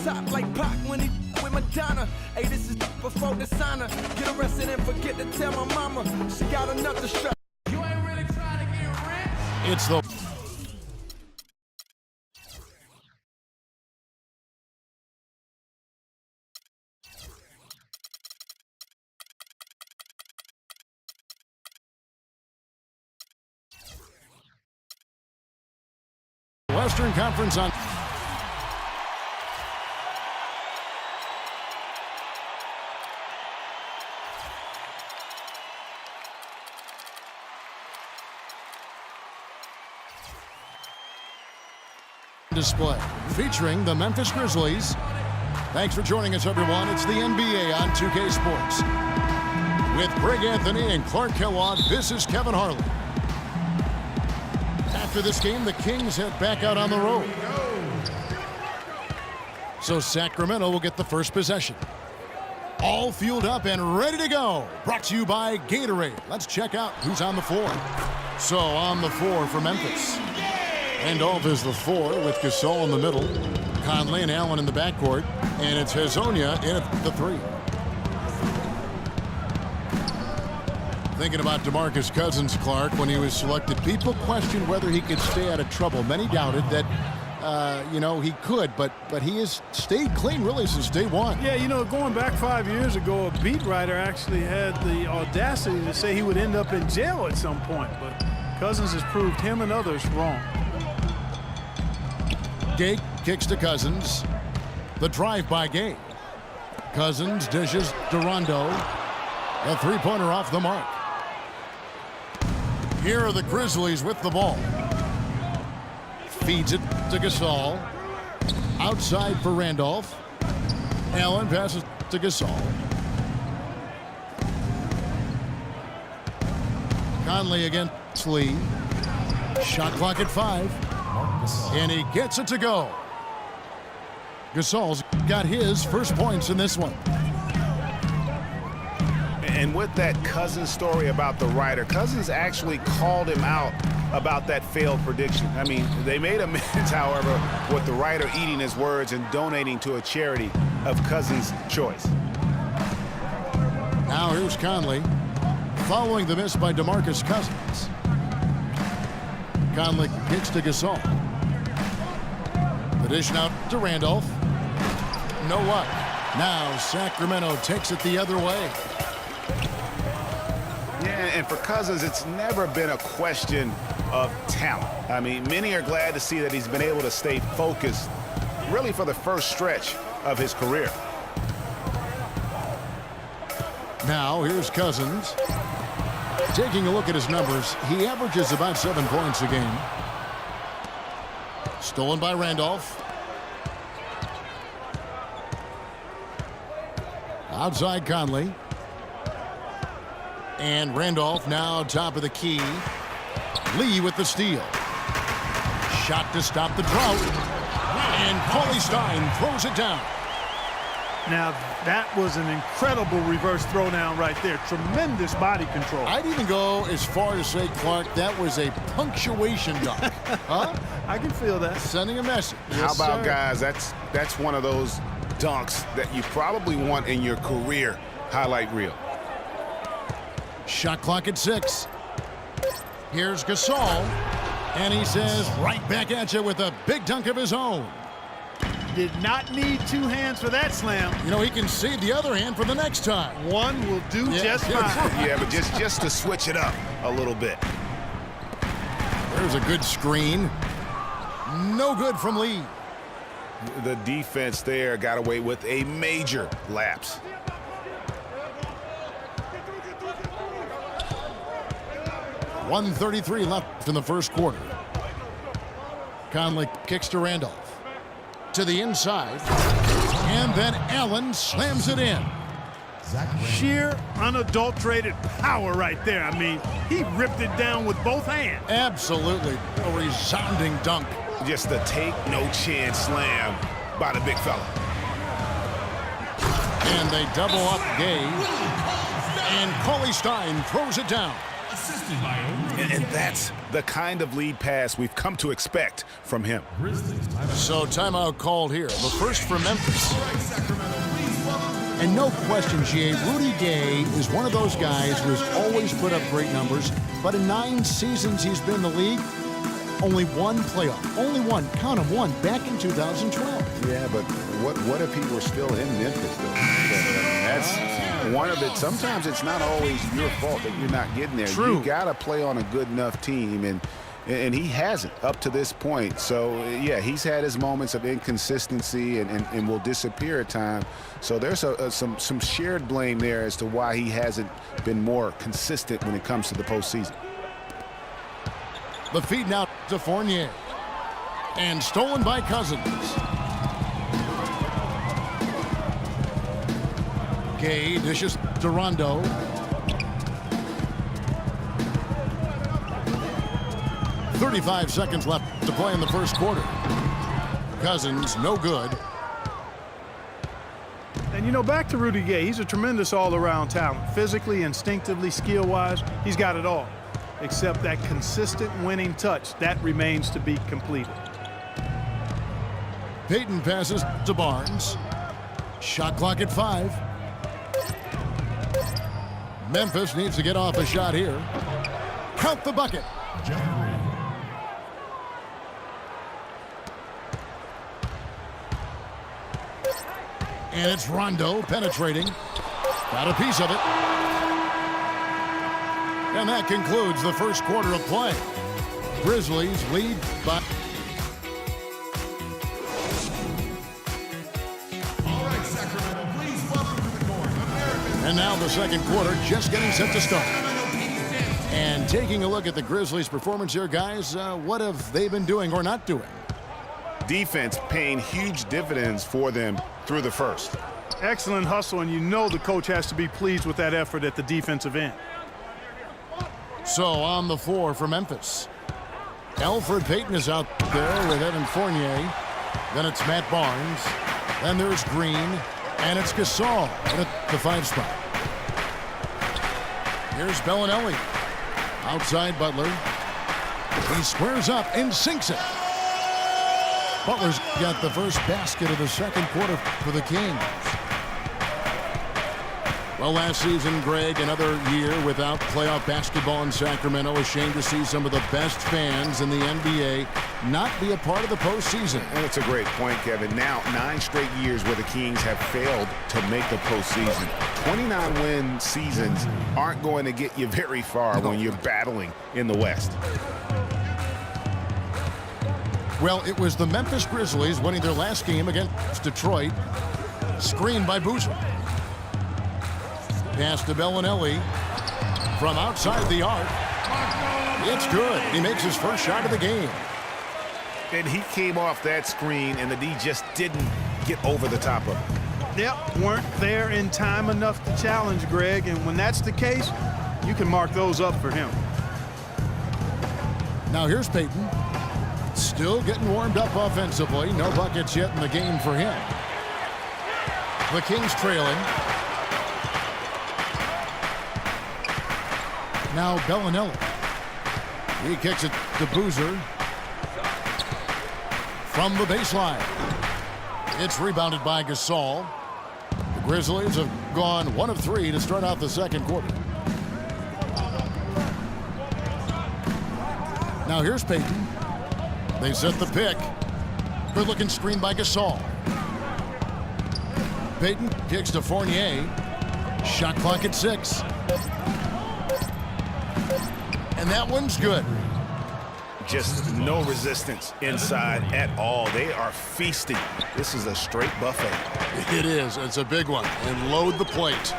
top like Pac when he with Madonna. Hey, this is before dishonor. Get arrested and forget to tell my mama. She got enough to strap. You ain't really trying to get rich. It's the Western Conference on display featuring the Memphis Grizzlies. Thanks for joining us, everyone. It's the NBA on 2K Sports. With Greg Anthony and Clark Kellogg, this is Kevin Harlan. After this game, the Kings head back out on the road. So Sacramento will get the first possession. All fueled up and ready to go. Brought to you by Gatorade. Let's check out who's on the floor. So on the floor for Memphis. Randolph is the 4 with Gasol in the middle. Conley and Allen in the backcourt. And it's Hezonja in at the 3. Thinking about DeMarcus Cousins, Clark, when he was selected, people questioned whether he could stay out of trouble. Many doubted that, he could, but he has stayed clean really since day one. Yeah, going back 5 years ago, a beat writer actually had the audacity to say he would end up in jail at some point, but Cousins has proved him and others wrong. Gay kicks to Cousins. The drive by Gay. Cousins dishes to Rondo. A three-pointer off the mark. Here are the Grizzlies with the ball. Feeds it to Gasol. Outside for Randolph. Allen passes to Gasol. Conley against Lee. Shot clock at 5. And he gets it to go. Gasol's got his first points in this one. And with that Cousins story about the writer, Cousins actually called him out about that failed prediction. I mean, they made amends, however, with the writer eating his words and donating to a charity of Cousins' choice. Now here's Conley, following the miss by DeMarcus Cousins. Conley kicks to Gasol. The dish now to Randolph. No luck. Now Sacramento takes it the other way. Yeah, and for Cousins, it's never been a question of talent. I mean, many are glad to see that he's been able to stay focused, really for the first stretch of his career. Now here's Cousins. Taking a look at his numbers, he averages about 7 points a game. Stolen by Randolph. Outside Conley. And Randolph now top of the key. Lee with the steal. Shot to stop the drought. And Paulie Stein throws it down. Now, that was an incredible reverse throwdown right there. Tremendous body control. I'd even go as far as say, Clark, that was a punctuation dunk. Huh? I can feel that. Sending a message. How about, sir. guys, that's one of those dunks that you probably want in your career highlight reel. Shot clock at 6. Here's Gasol. And he says, right back at you with a big dunk of his own. Did not need 2 hands for that slam. He can save the other hand for the next time. One will do just fine. Yeah, but just to switch it up a little bit. There's a good screen. No good from Lee. The defense there got away with a major lapse. .133 left in the first quarter. Conley kicks to Randolph. To the inside. And then Allen slams it in. Sheer, unadulterated power right there. I mean, he ripped it down with both hands. Absolutely. A resounding dunk. Just a take-no-chance slam by the big fella. And they double up Gay. And Paulie Stein throws it down. And that's the kind of lead pass we've come to expect from him. So timeout called here. The first for Memphis. And no question, GA, Rudy Gay is one of those guys who has always put up great numbers, but in 9 seasons he's been in the league, only one playoff. Only one. Count him, one. Back in 2012. Yeah, but what if he were still in Memphis, though? That's one of it. Sometimes it's not always your fault that you're not getting there. True. You got to play on a good enough team, and he hasn't up to this point. So, yeah, he's had his moments of inconsistency and will disappear at times. So there's some shared blame there as to why he hasn't been more consistent when it comes to the postseason. The feed now to Fournier. And stolen by Cousins. Gay dishes to Rondo. .35 seconds left to play in the first quarter. Cousins, no good. And, you know, back to Rudy Gay, he's a tremendous all-around talent. Physically, instinctively, skill-wise, he's got it all. Except that consistent winning touch, that remains to be completed. Payton passes to Barnes. Shot clock at 5. Memphis needs to get off a shot here. Count the bucket. And it's Rondo penetrating. Got a piece of it. And that concludes the first quarter of play. Grizzlies lead by... All right, Sacramento, please welcome to the court, American. And now the second quarter just getting set to start. And taking a look at the Grizzlies' performance here, guys, what have they been doing or not doing? Defense paying huge dividends for them through the first. Excellent hustle, and you know the coach has to be pleased with that effort at the defensive end. So on the floor for Memphis. Elfrid Payton is out there with Evan Fournier. Then it's Matt Barnes. Then there's Green. And it's Gasol at the 5 spot. Here's Bellinelli. Outside Butler. He squares up and sinks it. Butler's got the first basket of the second quarter for the Kings. Well, last season, Greg, another year without playoff basketball in Sacramento. A shame to see some of the best fans in the NBA not be a part of the postseason. And it's a great point, Kevin. Now, 9 straight years where the Kings have failed to make the postseason. 29-win seasons aren't going to get you very far when you're battling in the West. Well, it was the Memphis Grizzlies winning their last game against Detroit. Screened by Boozer. Pass to Bellinelli from outside the arc. It's good. He makes his first shot of the game. And he came off that screen, and the D just didn't get over the top of him. Yep, weren't there in time enough to challenge Greg, and when that's the case, you can mark those up for him. Now here's Payton. Still getting warmed up offensively. No buckets yet in the game for him. The Kings trailing. Now Bellinelli. He kicks it to Boozer. From the baseline. It's rebounded by Gasol. The Grizzlies have gone 1 of 3 to start out the second quarter. Now here's Payton. They set the pick. Good looking screen by Gasol. Payton kicks to Fournier. Shot clock at 6. And that one's good. Just no resistance inside at all. They are feasting. This is a straight buffet. It is. It's a big one. And load the plate.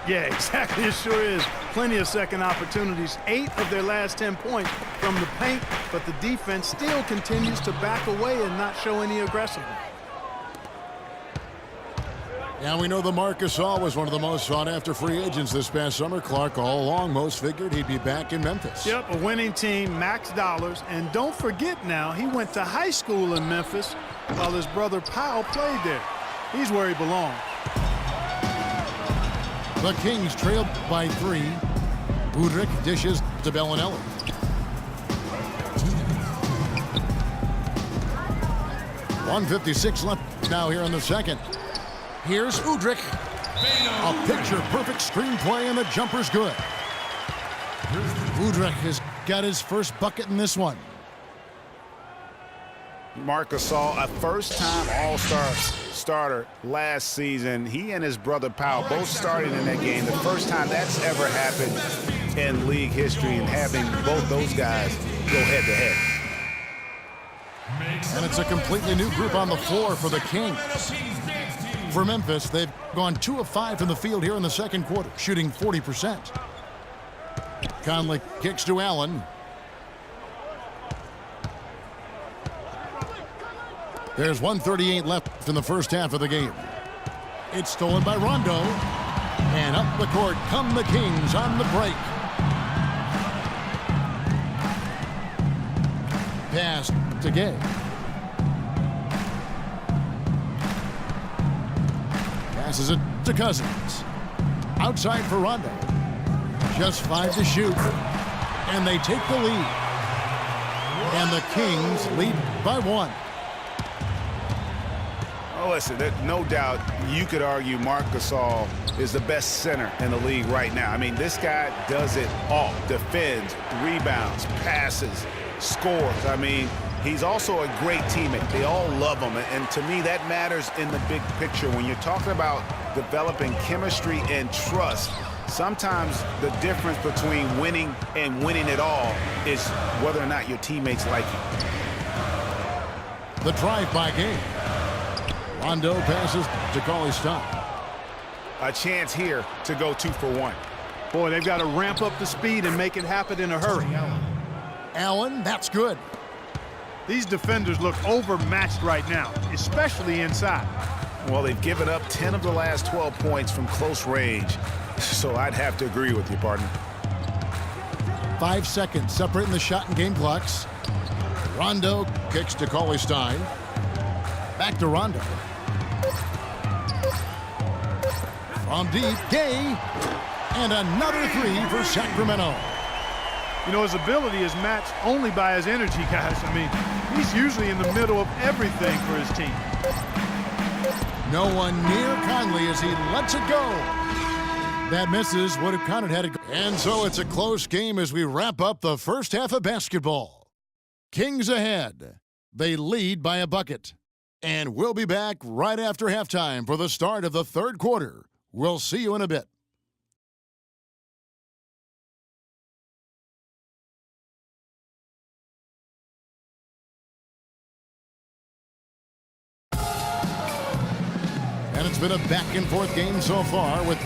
Yeah, exactly. It sure is. Plenty of second opportunities. 8 of their last 10 points from the paint, but the defense still continues to back away and not show any aggressiveness. Now we know the Marcus Gasol was one of the most sought-after free agents this past summer. Clark, all along, most figured he'd be back in Memphis. Yep, a winning team, max dollars. And don't forget now, he went to high school in Memphis while his brother Powell played there. He's where he belongs. The Kings trailed by 3. Udrich dishes to Bellinelli. .156 left now here in the second. Here's Udrich. A picture-perfect screenplay, and the jumper's good. Udrich has got his first bucket in this one. Marc Gasol, a first-time All-Star starter last season. He and his brother Powell both started in that game. The first time that's ever happened in league history, and having both those guys go head-to-head. And it's a completely new group on the floor for the Kings. For Memphis, they've gone 2 of 5 from the field here in the second quarter, shooting 40%. Conley kicks to Allen. There's 1:38 left in the first half of the game. It's stolen by Rondo. And up the court come the Kings on the break. Pass to Gay. Passes it to Cousins. Outside for Rondo. Just 5 to shoot. And they take the lead. And the Kings lead by 1. Oh, listen, no doubt you could argue Marc Gasol is the best center in the league right now. I mean, this guy does it all. Defends, rebounds, passes, scores. I mean, he's also a great teammate. They all love him. And to me, that matters in the big picture. When you're talking about developing chemistry and trust, sometimes the difference between winning and winning it all is whether or not your teammates like you. The drive-by game. Rondo passes to Cauley-Stein. A chance here to go 2 for 1. Boy, they've got to ramp up the speed and make it happen in a hurry. Allen, that's good. These defenders look overmatched right now, especially inside. Well, they've given up 10 of the last 12 points from close range, so I'd have to agree with you, partner. 5 seconds separating the shot and game clocks. Rondo kicks to Cauley-Stein. Back to Rondo. From deep, Gay. And another 3 for Sacramento. You know, his ability is matched only by his energy, guys. I mean, he's usually in the middle of everything for his team. No one near Conley as he lets it go. That misses. Would have counted had it. And so it's a close game as we wrap up the first half of basketball. Kings ahead. They lead by a bucket. And we'll be back right after halftime for the start of the third quarter. We'll see you in a bit. And it's been a back-and-forth game so far with